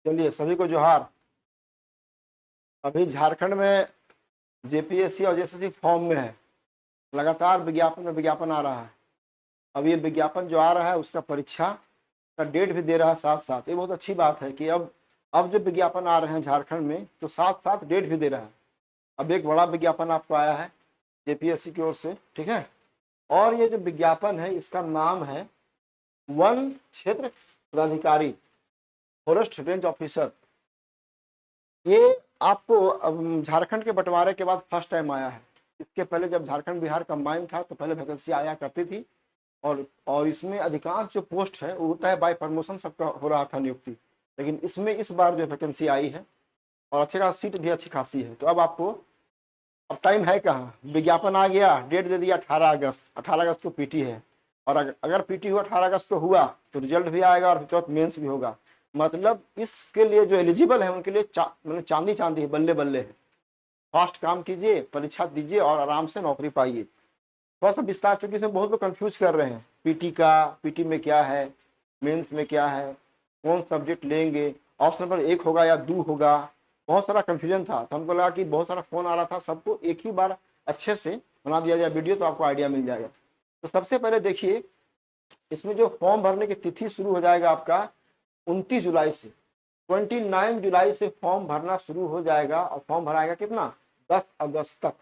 चलिए सभी को जोहार। अभी झारखंड में जेपीएससी और जेएसएससी फॉर्म में है। लगातार विज्ञापन में विज्ञापन आ रहा है। अब ये विज्ञापन जो आ रहा है उसका परीक्षा का डेट भी दे रहा है साथ साथ। ये बहुत अच्छी बात है कि अब जो विज्ञापन आ रहे हैं झारखंड में तो साथ साथ डेट भी दे रहा है। अब एक बड़ा विज्ञापन आपको आया है जेपीएससी की ओर से, ठीक है। और ये जो विज्ञापन है इसका नाम है वन क्षेत्र पदाधिकारी, फॉरेस्ट रेंज ऑफिसर। ये आपको झारखंड के बंटवारे के बाद फर्स्ट टाइम आया है। इसके पहले जब झारखंड बिहार कंबाइन था तो पहले वैकेंसी आया करती थी और इसमें अधिकांश जो पोस्ट है वो होता है बाय प्रमोशन सबका हो रहा था नियुक्ति। लेकिन इसमें इस बार जो वैकेंसी आई है और अच्छे खास सीट भी अच्छी खासी है। तो अब आपको अब टाइम है कहाँ, विज्ञापन आ गया, डेट दे दिया 18 अगस्त। 18 अगस्त को पीटी है और अगर पीटी हुआ 18 अगस्त को हुआ तो रिजल्ट भी आएगा और तुरंत मेंस भी होगा। मतलब इसके लिए जो एलिजिबल है उनके लिए मतलब चांदी चांदी है, बल्ले बल्ले है। फास्ट काम कीजिए, परीक्षा दीजिए और आराम से नौकरी पाइए। थोड़ा सा विस्तार, चूंकि इसमें बहुत लोग कंफ्यूज कर रहे हैं पीटी में क्या है, मेंस में क्या है, कौन सब्जेक्ट लेंगे, ऑप्शन पर 1 होगा या 2 होगा। बहुत सारा कंफ्यूजन था तो हमको लगा कि बहुत सारा फोन आ रहा था, सबको एक ही बार अच्छे से बना दिया जाए वीडियो तो आपको आइडिया मिल जाएगा। तो सबसे पहले देखिए, इसमें जो फॉर्म भरने की तिथि शुरू हो जाएगा आपका 29 जुलाई से। 29 जुलाई से फॉर्म भरना शुरू हो जाएगा और फॉर्म भराएगा कितना, 10 अगस्त तक।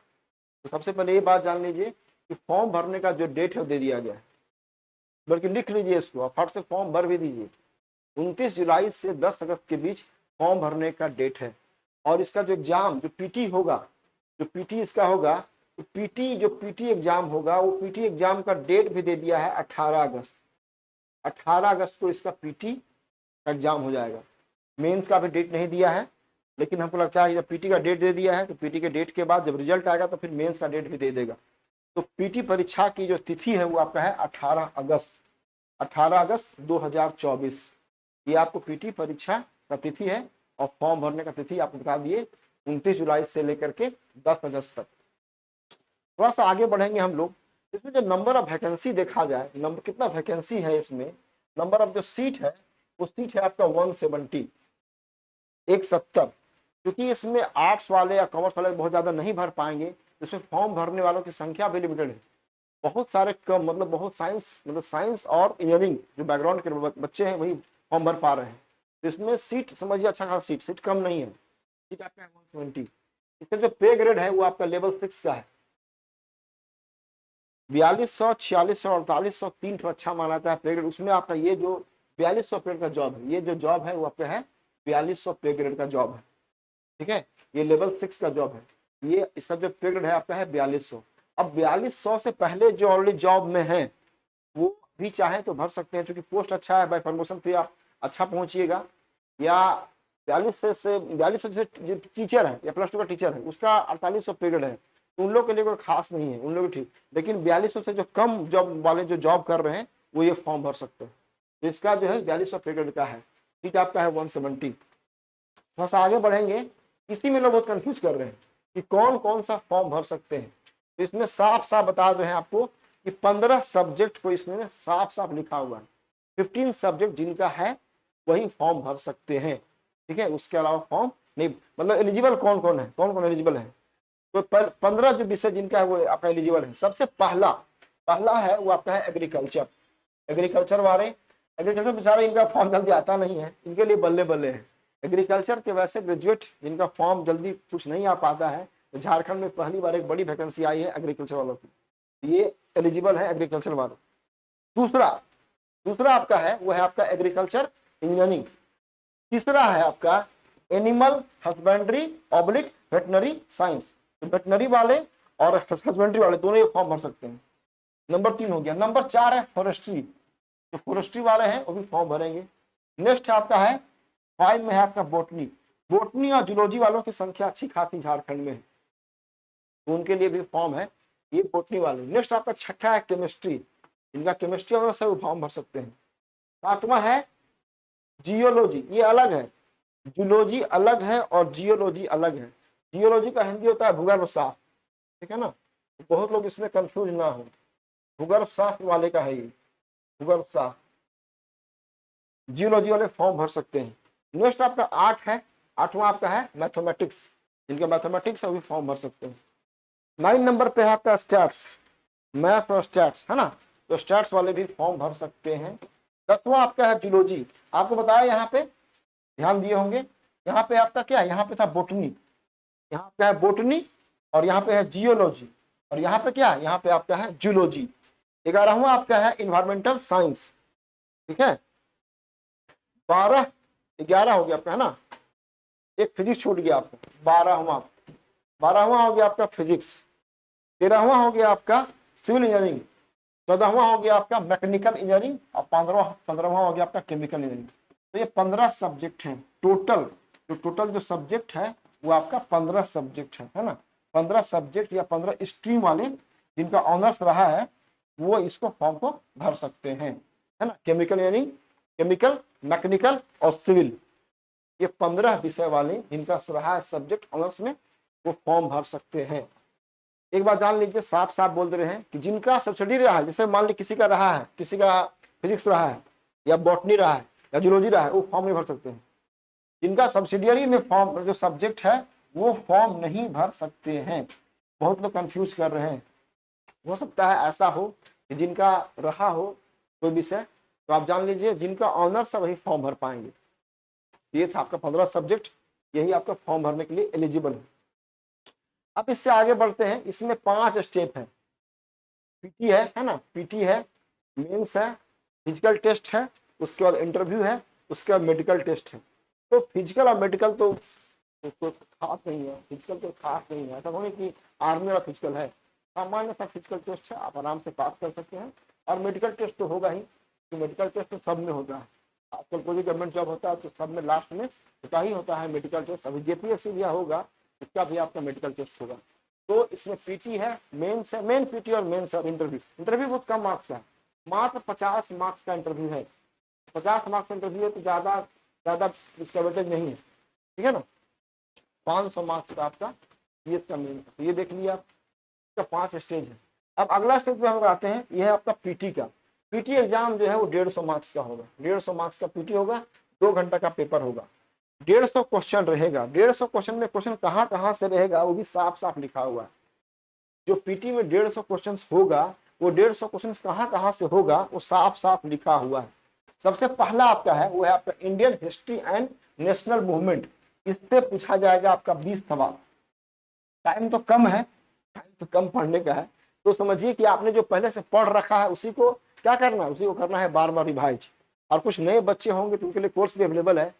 तो सबसे पहले ये बात जान लीजिए कि फॉर्म भरने का जो डेट है वो दे दिया गया है, बल्कि लिख लीजिए इसको और फट से फॉर्म भर भी दीजिए। 29 जुलाई से 10 अगस्त के बीच फॉर्म भरने का डेट है। और इसका जो एग्जाम जो पीटी होगा, जो पीटी इसका होगा, तो पीटी एग्जाम होगा, वो पीटी एग्जाम का डेट भी दे दिया है 18 अगस्त। 18 अगस्त को इसका पीटी का एग्जाम हो जाएगा। मेंस का भी डेट नहीं दिया है, लेकिन हमको लगता है जब पीटी का डेट दे दिया है तो पीटी के डेट के बाद जब रिजल्ट आएगा तो फिर मेंस का डेट भी दे देगा। तो पीटी परीक्षा की जो तिथि है वो आपका है 18 अगस्त। 18 अगस्त 2024 ये आपको पीटी परीक्षा का तिथि है। और फॉर्म भरने का तिथि आपको बता दिए 29 जुलाई से लेकर के 10 अगस्त तक। थोड़ा सा आगे बढ़ेंगे हम लोग। इसमें जो नंबर ऑफ वैकेंसी देखा जाए, नंबर कितना वैकेंसी है इसमें, नंबर ऑफ जो सीट है वो सीट है आपका 170, 170। क्योंकि इसमें आर्ट्स वाले या कॉमर्स वाले बहुत ज्यादा नहीं भर पाएंगे, इसमें फॉर्म भरने वालों की संख्या भी लिमिटेड है। बहुत सारे कम, मतलब बहुत साइंस और इंजीनियरिंग जो बैकग्राउंड के बच्चे हैं वही फॉर्म भर पा रहे हैं। तो इसमें सीट समझिए अच्छा खासा सीट कम नहीं है। सीट आपका है 170। इसका जो पे ग्रेड है वो आपका लेवल 6 का है। 4200, 4600, 4800 तीन ठो अच्छा माना जाता है पे ग्रेड। उसमें आपका ये जो 4200 पे का जॉब है, ये जो जॉब है वो आपका है 4200 पे ग्रेड का जॉब है, ठीक है। ये लेवल 6 का जॉब है। ये इसका जो पे ग्रेड है आपका है 4200। अब 4200 से पहले जो ऑलरेडी जॉब में है वो भी चाहे तो भर सकते हैं, क्योंकि पोस्ट अच्छा है, बाय प्रमोशन फिर आप अच्छा पहुंचिएगा। या 4200 से जो टीचर है या +2 का टीचर है उसका 4800 पे ग्रेड है, तो उन लोग के लिए कोई खास नहीं है, उन लोग ठीक। लेकिन 4200 से जो कम जॉब वाले जो जॉब कर रहे हैं वो ये फॉर्म भर सकते हैं। तो इसका जो है 4200 पे ग्रेड का है। सीट आपका है 170। थोड़ा सा आगे बढ़ेंगे। इसी में लोग बहुत कंफ्यूज कर रहे हैं कि कौन कौन सा फॉर्म भर सकते हैं। तो इसमें साफ साफ बता रहे हैं आपको कि 15 सब्जेक्ट को इसमें साफ साफ लिखा हुआ है। 15 सब्जेक्ट जिनका है वही फॉर्म भर सकते हैं, ठीक है। उसके अलावा फॉर्म नहीं, मतलब एलिजिबल कौन कौन है, कौन कौन एलिजिबल है। तो 15 जो विषय जिनका है वो आपका एलिजिबल है। सबसे पहला पहला है वो आपका है एग्रीकल्चर। एग्रीकल्चर बेचारे इनका फॉर्म जल्दी आता नहीं है, इनके लिए बल्ले बल्ले है। एग्रीकल्चर के वैसे ग्रेजुएट जिनका फॉर्म जल्दी कुछ नहीं आ पाता है, तो झारखंड में पहली बार एक बड़ी वैकेंसी आई है एग्रीकल्चर वालों की, ये एलिजिबल है एग्रीकल्चर वालों। दूसरा दूसरा आपका है वो है आपका एग्रीकल्चर इंजीनियरिंग। तीसरा है आपका animal husbandry oblique veterinary science. Veterinary वाले और हस्बेंड्री वाले दोनों ये फॉर्म भर सकते हैं। नंबर 3 हो गया। नंबर 4 है फॉरेस्ट्री, जो फॉरेस्ट्री वाले हैं वो भी फॉर्म भरेंगे। नेक्स्ट आपका है 5 में है आपका बोटनी। बोटनी और जूलॉजी वालों की संख्या अच्छी खासी झारखंड में है, तो उनके लिए भी फॉर्म है, ये बोटनी वाले। नेक्स्ट आपका छठा है केमिस्ट्री, इनका केमिस्ट्री वालों से फॉर्म भर सकते हैं। 7वां है जियोलॉजी, ये अलग है, जूलॉजी अलग है और जियोलॉजी अलग है। जियोलॉजी का हिंदी होता है भूगर्भ शास्त्र, ठीक है ना। बहुत लोग इसमें कंफ्यूज ना हो, भूगर्भ शास्त्र वाले का है ये, भूगर्भ शास्त्र। जियोलॉजी वाले फॉर्म भर सकते हैं। नेक्स्ट आपका 8 है, 8वां आपका है मैथमेटिक्स, जिनका मैथमेटिक्स है वो भी फॉर्म भर सकते हैं। 9 नंबर पे है आपका स्टैट्स, मैथ और स्टैट्स है ना, तो स्टैट्स वाले भी फॉर्म भर सकते हैं। 10वां आपका है जूलॉजी, आपको बताया यहाँ पे ध्यान दिए होंगे, यहाँ पे आपका क्या है, यहाँ पे था बोटनी, यहाँ पे है बोटनी, और यहाँ पे है जियोलॉजी, और यहाँ पे क्या है, यहाँ पे आपका है जूलॉजी। 11वां आपका है इन्वायरमेंटल साइंस, ठीक है। 12 11 हो गया आपका है ना, एक फिजिक्स छूट गया आपका, 12वां हो गया आपका फिजिक्स। 13वां हो गया आपका सिविल इंजीनियरिंग। 14वां हो गया आपका मैकेनिकल इंजीनियरिंग, और 15वां हो गया आपका केमिकल इंजीनियरिंग। तो ये 15 सब्जेक्ट हैं टोटल, जो सब्जेक्ट है वो आपका 15 सब्जेक्ट है ना। 15 सब्जेक्ट या 15 स्ट्रीम वाले जिनका ऑनर्स रहा है वो इसको फॉर्म को भर सकते हैं, है ना। केमिकल इंजीनियरिंग, केमिकल, मैकेनिकल और सिविल, ये 15 विषय वाले जिनका रहा है सब्जेक्ट ऑनर्स में, वो फॉर्म भर सकते हैं। एक बात जान लीजिए, साफ साफ बोल दे रहे हैं कि जिनका सब्सिडी रहा है, जैसे मान ली किसी का रहा है, किसी का फिजिक्स रहा है या बॉटनी रहा है या जूलॉजी रहा है, वो फॉर्म नहीं भर सकते हैं। जिनका सब्सिडियरी में फॉर्म जो सब्जेक्ट है वो फॉर्म नहीं भर सकते हैं। बहुत लोग कंफ्यूज कर रहे हैं। हो सकता है ऐसा हो कि जिनका रहा हो कोई विषय, तो आप जान लीजिए जिनका ऑनर्स है वही फॉर्म भर पाएंगे। ये था आपका 15 सब्जेक्ट, यही आपका फॉर्म भरने के लिए एलिजिबल है। अब इससे आगे बढ़ते हैं, इसमें 5 स्टेप है। पीटी है ना, पीटी है, मेंस है, फिजिकल टेस्ट है, उसके बाद इंटरव्यू है, उसके बाद मेडिकल टेस्ट है। तो फिजिकल और मेडिकल तो खास नहीं है, फिजिकल तो खास नहीं है, ऐसा नहीं कि आर्मी वाला फिजिकल है, सामान्य सा फिजिकल टेस्ट है, आप आराम से पास कर सकते हैं। और मेडिकल टेस्ट तो होगा ही, तो मेडिकल टेस्ट तो सब में होता है। आजकल कोई भी गवर्नमेंट जॉब होता है तो सब में लास्ट में होता ही होता है मेडिकल टेस्ट। अभी जेपीएससी भी होगा, इसका भी आपका मेडिकल टेस्ट होगा। तो इसमें पीटी है, मेंस है, मेन पीटी और मेंस और इंटरव्यू बहुत कम मार्क्स का है, मात्र 50 मार्क्स का इंटरव्यू है। 50 मार्क्स का इंटरव्यू है तो ज्यादा इसका वेटेज नहीं है, ठीक है ना। 500 मार्क्स का आपका ये इसका मेन, तो ये देख लिया, इसका 5 स्टेज है। अब अगला स्टेज पे हम आते हैं, ये है आपका पीटी का। पीटी एग्जाम जो है वो 150 मार्क्स का होगा, 150 मार्क्स का पीटी होगा, 2 घंटा का पेपर होगा, 150 क्वेश्चन रहेगा। 150 क्वेश्चन में क्वेश्चन कहाँ से रहेगा वो भी साफ साफ लिखा हुआ है। जो पीटी में 150 क्वेश्चन होगा वो 150 क्वेश्चन कहाँ से होगा वो साफ साफ लिखा हुआ है। सबसे पहला आपका है वो है आपका Indian history and national movement, इससे पूछा जाएगा आपका 20 सवाल। टाइम तो कम है, टाइम तो कम पढ़ने का है, तो समझिए कि आपने जो पहले से पढ़ रखा है उसी को क्या करना है, उसी को करना है बार बार रिवाइज। और कुछ नए बच्चे होंगे तो उनके लिए कोर्स भी अवेलेबल है।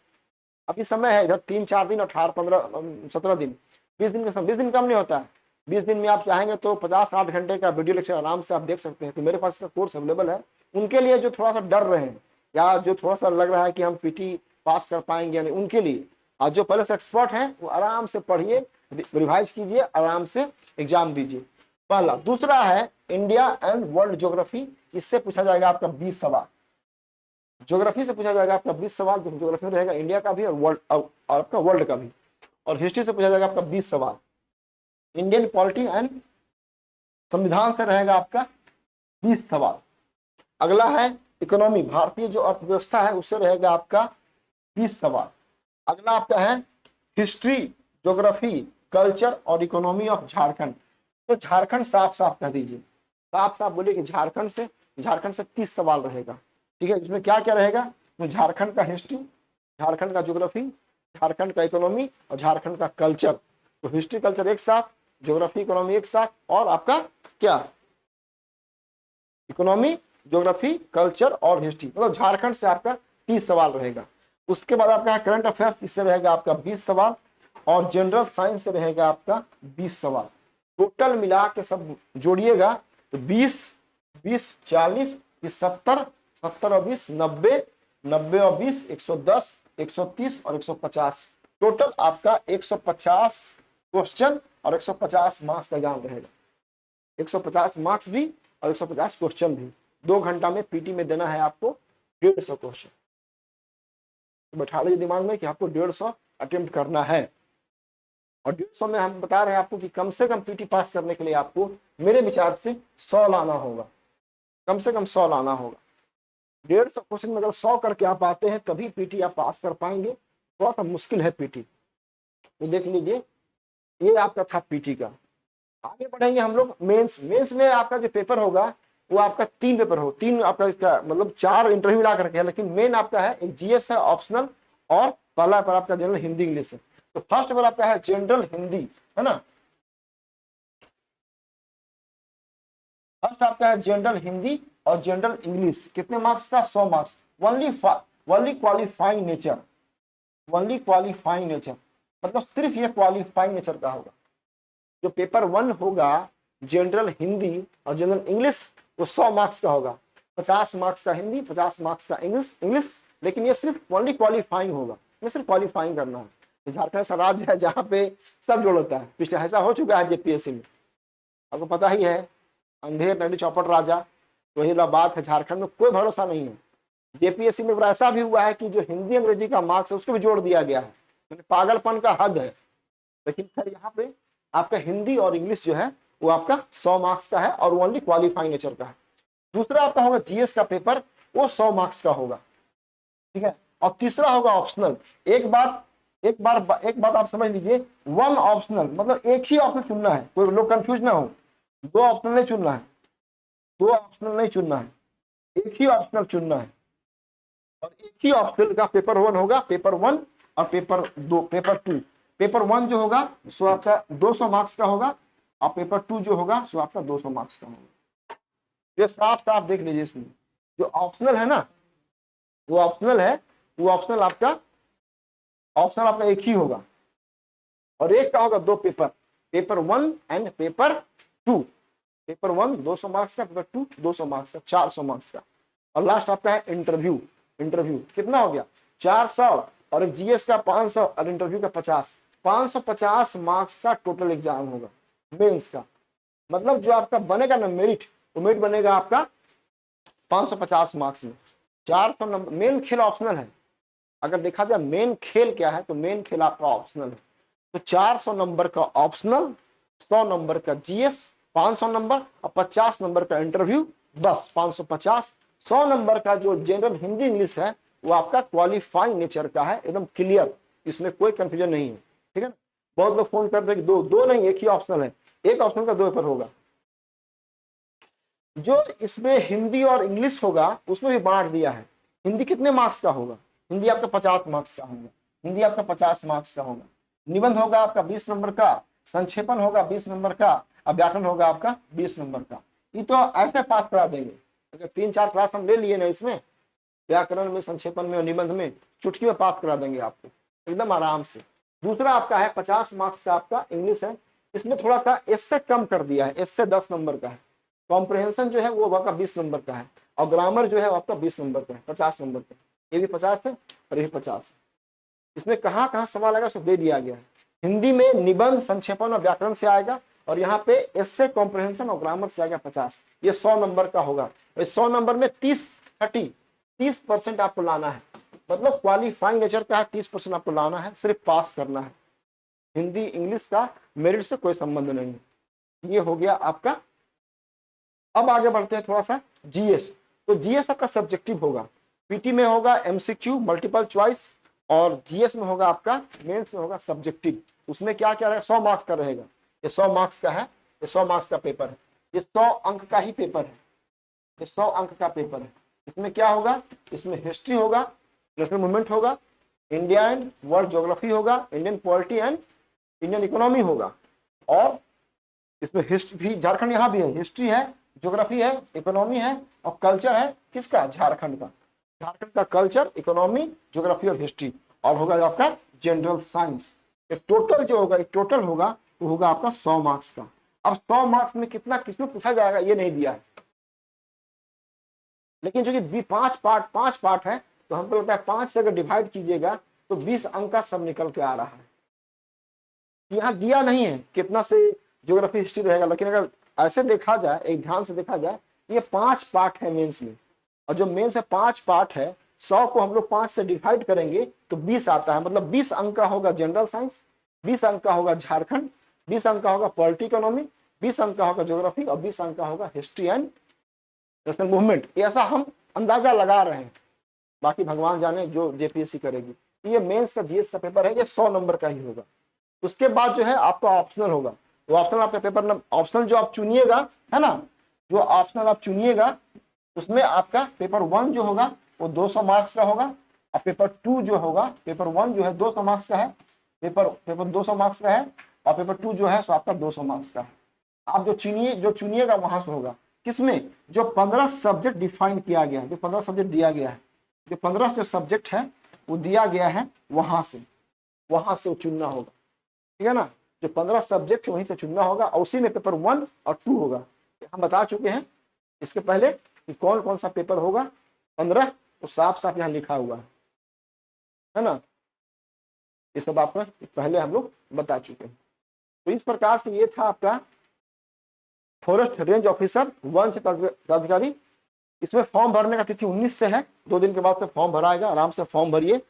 अभी समय है इधर 3-4 दिन, 18, 15, 17 दिन, 20 दिन का समय, 20 दिन कम नहीं होता है। 20 दिन में आप चाहेंगे तो 50-60 घंटे का वीडियो लेक्चर आराम से आप देख सकते हैं। तो मेरे पास इसका कोर्स अवेलेबल है। उनके लिए जो थोड़ा सा डर रहे हैं या जो थोड़ा सा लग रहा है कि हम पीटी पास कर पाएंगे या नहीं, उनके लिए, और जो पहले से एक्सपर्ट हैं वो आराम से पढ़िए, रिवाइज कीजिए, आराम से एग्जाम दीजिए। पहला। दूसरा है इंडिया एंड वर्ल्ड ज्योग्राफी, इससे पूछा जाएगा आपका 20 सवाल। ज्योग्राफी से पूछा जाएगा आपका 20 सवाल, जो ज्योग्राफी में रहेगा इंडिया का भी और आपका वर्ल्ड का भी। और हिस्ट्री से पूछा जाएगा आपका 20 सवाल। इंडियन पॉलिटी एंड संविधान से रहेगा आपका 20 सवाल। अगला है इकोनॉमी, भारतीय जो अर्थव्यवस्था है उससे रहेगा आपका 20 सवाल। अगला आपका है हिस्ट्री, ज्योग्राफी, कल्चर और इकोनॉमी ऑफ झारखंड। तो झारखंड साफ साफ कह दीजिए, साफ साफ बोलिए कि झारखंड से 30 सवाल रहेगा, ठीक है। इसमें क्या क्या रहेगा, तो झारखंड का हिस्ट्री, झारखंड का ज्योग्राफी, झारखंड का इकोनॉमी और झारखंड का कल्चर। तो हिस्ट्री कल्चर एक साथ, ज्योग्राफी इकोनॉमी एक साथ, और आपका क्या, इकोनॉमी, ज्योग्राफी, कल्चर और हिस्ट्री, मतलब झारखंड से आपका 30 सवाल रहेगा। उसके बाद आपका करंट अफेयर्स, इससे रहेगा आपका 20 सवाल, और जनरल साइंस से रहेगा आपका 20 सवाल। टोटल मिला के सब जोड़िएगा तो 20, 40, 70, 70 और 20, 90, 90 और 20, 110, 130 और 150। टोटल आपका 150 क्वेश्चन और 150 मार्क्स का एग्जाम रहेगा। 150 मार्क्स भी और 150 क्वेश्चन भी। 2 घंटा में पीटी में देना है आपको 150 क्वेश्चन। तो बैठा लीजिए दिमाग में कि आपको 150 अटेम्प्ट करना है। और 150 में हम बता रहे हैं आपको कि कम से कम पीटी पास करने के लिए आपको मेरे विचार से 100 लाना होगा, कम से कम 100 लाना होगा। 150 क्वेश्चन में अगर 100 करके आप आते हैं तभी पीटी आप पास कर पाएंगे। थोड़ा सा मुश्किल है पीटी। तो देख लीजिए, ये आपका था पीटी का। आगे बढ़ेंगे हम लोग मेंस। मेंस में आपका जो पेपर होगा वो आपका 3 पेपर हो, 3 आपका इसका मतलब 4 इंटरव्यू ला करके है, लेकिन मेन आपका है एक जीएस है ऑप्शनल, और पहला पेपर आपका जनरल हिंदी इंग्लिश है। तो फर्स्ट पेपर आपका है जनरल हिंदी, है ना। फर्स्ट आपका है जनरल हिंदी और जनरल इंग्लिश। कितने मार्क्स का? 100 marks. Only qualifying nature, only qualifying nature, मतलब सिर्फ ये क्वालिफाइंग नेचर का होगा। जो पेपर 1 होगा जनरल हिंदी और जनरल इंग्लिश, वो 100 मार्क्स का होगा। 50 मार्क्स का हिंदी, 50 मार्क्स का इंग्लिश, लेकिन ये सिर्फ ओनली क्वालिफाइंग होगा, ये सिर्फ क्वालिफाइंग करना है। तो झारखंड ऐसा राज्य है जहाँ पे सब जोड़ होता है। पिछले ऐसा हो चुका है जेपीएससी में, आपको पता ही है, अंधेर नंदी चौपट राजा, वही वाला बात है। झारखंड में कोई भरोसा नहीं है। जेपीएससी में ऐसा भी हुआ है कि जो हिंदी अंग्रेजी का मार्क्स है उसको भी जोड़ दिया गया है, पागलपन का हद है। लेकिन फिर यहाँ पे आपका हिंदी और इंग्लिश जो है वो आपका 100 मार्क्स का है और ओनली क्वालिफाइंग नेचर का है। दूसरा आपका होगा जीएस का पेपर, वो 100 मार्क्स का होगा, ठीक है। और तीसरा होगा ऑप्शनल। एक बात आप समझ लीजिए, 1 ऑप्शनल मतलब एक ही ऑप्शन चुनना है, कोई लोग कंफ्यूज ना हो। 2 ऑप्शनल नहीं चुनना है, 2 ऑप्शनल नहीं चुनना है, एक ही ऑप्शनल चुनना है। और एक ही ऑप्शनल का पेपर 1 होगा, पेपर 1 और पेपर 2, पेपर 2। पेपर 1 जो होगा सो आपका 200 मार्क्स का होगा, और पेपर 2 जो होगा सो आपका 200 मार्क्स का होगा। ये साफ साफ देख लीजिए, इसमें जो ऑप्शनल है ना, वो ऑप्शनल है, वो ऑप्शनल आपका एक ही होगा, और एक का होगा 2 paper, paper 1 and paper 2। Paper 1 200 marks का, पेपर 2 200 मार्क्स का, 400 मार्क्स का। और लास्ट आपका है इंटरव्यू। इंटरव्यू कितना हो गया? 400, और एक जीएस का 500 और इंटरव्यू का 50। 550 मार्क्स का टोटल एग्जाम होगा मेंस का। मतलब जो आपका बनेगा ना मेरिट, वो मेरिट बनेगा आपका 550 मार्क्स में। 400 नंबर। मेन खेल ऑप्शनल है, अगर देखा जाए मेन खेल क्या है, तो मेन खेल आपका ऑप्शनल है। तो 400 नंबर का ऑप्शनल, 100 नंबर का जीएस, 500 नंबर और 50 नंबर का इंटरव्यू, बस 550। 100 नंबर का जो जनरल हिंदी इंग्लिश है वो आपका क्वालिफाइंग नेचर का है, एकदम क्लियर, इसमें कोई कंफ्यूजन नहीं है, ठीक है ना। बहुत लोग फोन करते हैं कि दो नहीं, एक ही ऑप्शनल है, एक ऑप्शनल का 2 पेपर होगा। जो इसमें हिंदी और इंग्लिश होगा उसमें भी बांट दिया है। हिंदी कितने मार्क्स का होगा? हिंदी आपका 50 मार्क्स का होगा, हिंदी आपका 50 मार्क्स का होगा। निबंध होगा आपका 20 नंबर का, संक्षेपण होगा 20 नंबर का, और व्याकरण होगा आपका 20 नंबर का। ये तो ऐसे पास करा देंगे, अगर 3-4 क्लास हम ले लिए ना इसमें, व्याकरण में, संक्षेपण में और निबंध में, चुटकी में पास करा देंगे आपको एकदम आराम से। दूसरा आपका है 50 मार्क्स का आपका इंग्लिश है, इसमें थोड़ा सा इससे कम कर दिया है, इससे 10 नंबर का है। कॉम्प्रिहेंशन जो है वो आपका 20 नंबर का है, और ग्रामर जो है वो आपका 20 नंबर का है, 50 नंबर का। ये भी 50 है और ये 50 है। इसमें कहाँ कहाँ सवाल आएगा सब दे दिया गया है। हिंदी में निबंध, संक्षेपण और व्याकरण से आएगा, और यहाँ पे एस्से, कॉम्प्रिहेंशन और ग्रामर से आएगा 50। ये 100 नंबर का होगा। 100 नंबर में 30% आपको लाना है, मतलब क्वालिफाइंग नेचर का है, 30% आपको लाना है, सिर्फ पास करना है। हिंदी इंग्लिश का मेरिट से कोई संबंध नहीं है। ये हो गया आपका। अब आगे बढ़ते हैं थोड़ा सा जीएस। तो जीएस आपका सब्जेक्टिव होगा, पीटी में होगा एमसीक्यू मल्टीपल चॉइस, और जीएस में होगा आपका, मेंस में होगा सब्जेक्टिव। उसमें क्या क्या रहेगा? 100 मार्क्स का रहेगा। ये 100 मार्क्स का है, ये 100 मार्क्स का पेपर है, ये 100 अंक का ही पेपर है, ये 100 अंक का पेपर है। इसमें क्या होगा? इसमें हिस्ट्री होगा, नेशनल मूवमेंट होगा, इंडिया एंड वर्ल्ड ज्योग्राफी होगा, Indian polity and Indian economy होगा, और इसमें हिस्ट्री भी, झारखंड यहाँ भी है, हिस्ट्री है, ज्योग्राफी है, इकोनॉमी है, और कल्चर है। किसका? झारखंड का। झारखंड का कल्चर, इकोनॉमी, ज्योग्राफी और हिस्ट्री, और होगा आपका जनरल साइंस। एक टोटल जो होगा, एक टोटल होगा वो होगा आपका 100 मार्क्स का। अब 100 मार्क्स में कितना किसमें पूछा जाएगा ये नहीं दिया है, लेकिन जो कि 5 पार्ट है, तो हमको लगता है 5 से अगर डिवाइड कीजिएगा तो 20 अंक का सब निकल के आ रहा है। यहाँ दिया नहीं है कितना से ज्योग्राफी हिस्ट्री रहेगा, लेकिन अगर ऐसे देखा जाए, एक ध्यान से देखा जाए, ये 5 पार्ट है मेंस में, और जो मेंस में 5 पार्ट है, 100 को हम लोग 5 से डिवाइड करेंगे तो 20 आता है। मतलब 20 अंक का होगा जनरल साइंस, 20 अंक का होगा झारखंड, 20 अंक का होगा पॉलिटी इकोनॉमी, 20 अंक का होगा ज्योग्राफी, और 20 अंक का होगा हिस्ट्री एंड नेशनल मूवमेंट। ऐसा हम अंदाजा लगा रहे हैं, बाकी भगवान जाने जो जेपीएससी करेगी। ये मेंस का जीएस का पेपर है, ये 100 नंबर का ही होगा। उसके बाद जो है आपका ऑप्शनल होगा, वो ऑप्शनल आपका पेपर ऑप्शनल जो आप चुनिएगा है ना, जो ऑप्शनल आप चुनिएगा उसमें आपका पेपर 1 जो होगा वो 200 मार्क्स का होगा, और पेपर 2 जो होगा, पेपर 1 जो है 200 मार्क्स का है, पेपर 200 मार्क्स का है, और पेपर 2 जो है सो आपका 200 मार्क्स का है। आप जो चुनिएगा वहां से होगा, किसमें, जो 15 सब्जेक्ट डिफाइन किया गया है, जो 15 सब्जेक्ट दिया गया है, जो 15 जो सब्जेक्ट है वो दिया गया है, वहां से वो चुनना होगा, ठीक है ना। जो 15 सब्जेक्ट वहीं से चुनना होगा, और उसी में पेपर 1 और 2 होगा। हम बता चुके हैं इसके पहले कि कौन कौन सा पेपर होगा, 15 तो साफ साफ यहाँ लिखा हुआ है ना, ये सब आपका पहले हम लोग बता चुके हैं। तो इस प्रकार से ये था आपका फॉरेस्ट रेंज ऑफिसर वन क्षेत्र पदाधिकारी। इसमें फॉर्म भरने का तिथि 19 से है, 2 दिन के बाद से फॉर्म भराएगा, आराम से फॉर्म भरिए,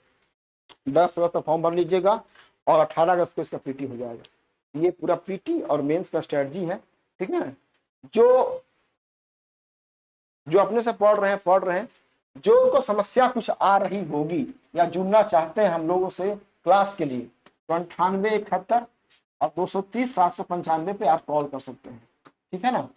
10 अगस्त तक फॉर्म भर लीजिएगा, और 18 अगस्त को इसका पीटी हो जाएगा। ये पूरा पीटी और मेंस का स्ट्रेटजी है, ठीक है। जो अपने से पढ़ रहे हैं, जो उनको समस्या कुछ आ रही होगी या जुड़ना चाहते हैं हम लोगों से क्लास के लिए, तो 9871 और 230-795 पे आप कॉल कर सकते हैं, ठीक है ना।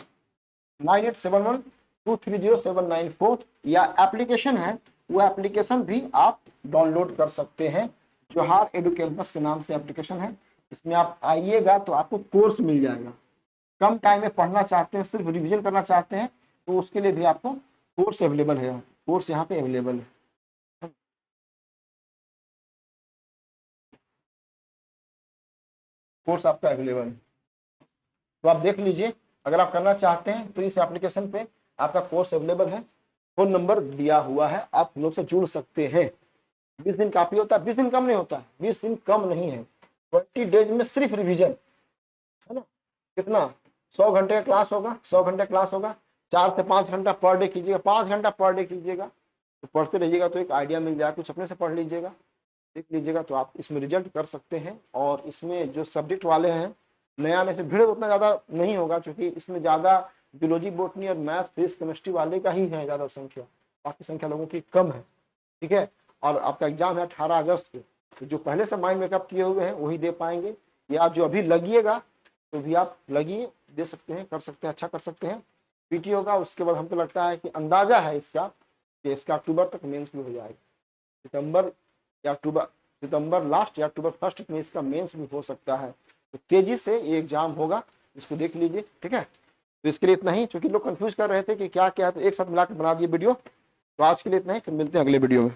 9871230794 या एप्लीकेशन है, वो एप्लीकेशन भी आप डाउनलोड कर सकते हैं, जोहार एडु कैंपस के नाम से एप्लीकेशन है। इसमें आप आइएगा तो आपको कोर्स मिल जाएगा। कम टाइम में पढ़ना चाहते हैं, सिर्फ रिवीजन करना चाहते हैं, तो उसके लिए भी आपको कोर्स अवेलेबल है, कोर्स यहाँ पे अवेलेबल है। कोर्स आपका अवेलेबल है, तो आप देख लीजिए, अगर आप करना चाहते हैं तो इस एप्लीकेशन पे आपका कोर्स अवेलेबल है, फोन नंबर दिया हुआ है, आप लोग से जुड़ सकते हैं। 20 दिन काफी होता है, 20 दिन कम नहीं होता है, 20 दिन कम नहीं है, 20 डेज में सिर्फ रिवीजन है ना। कितना 100 घंटे का क्लास होगा, 100 घंटे क्लास होगा, 4 से 5 घंटा पर डे कीजिएगा, 5 घंटा पर डे कीजिएगा, तो पढ़ते रहिएगा तो एक आइडिया मिल जाएगा, कुछ अपने से पढ़ लीजिएगा, देख लीजिएगा, तो आप इसमें रिजल्ट कर सकते हैं। और इसमें जो सब्जेक्ट वाले हैं नया में से भीड़ उतना ज़्यादा नहीं होगा, क्योंकि इसमें ज़्यादा जूलॉजी, बोटनी और मैथ, फिजिक्स, केमिस्ट्री वाले का ही है ज़्यादा संख्या, बाकी संख्या लोगों की कम है, ठीक है। और आपका एग्जाम है 18 अगस्त को, तो जो पहले से माइंड मेकअप किए हुए हैं वही दे पाएंगे, या जो अभी लगिएगा तो भी आप लगिए, दे सकते हैं, कर सकते हैं, अच्छा कर सकते हैं। पीटी होगा, उसके बाद हमको लगता है कि अंदाजा है इसका कि इसका अक्टूबर तक मेंस भी हो जाएगा, सितंबर लास्ट या अक्टूबर फर्स्ट में इसका मेंस भी हो सकता है। तो तेजी से ये एग्जाम होगा, इसको देख लीजिए, ठीक है। तो इसके लिए इतना ही, क्योंकि लोग कंफ्यूज कर रहे थे कि क्या क्या है, तो एक साथ मिलाकर बना दिए वीडियो। तो आज के लिए इतना ही, फिर मिलते हैं अगले वीडियो में।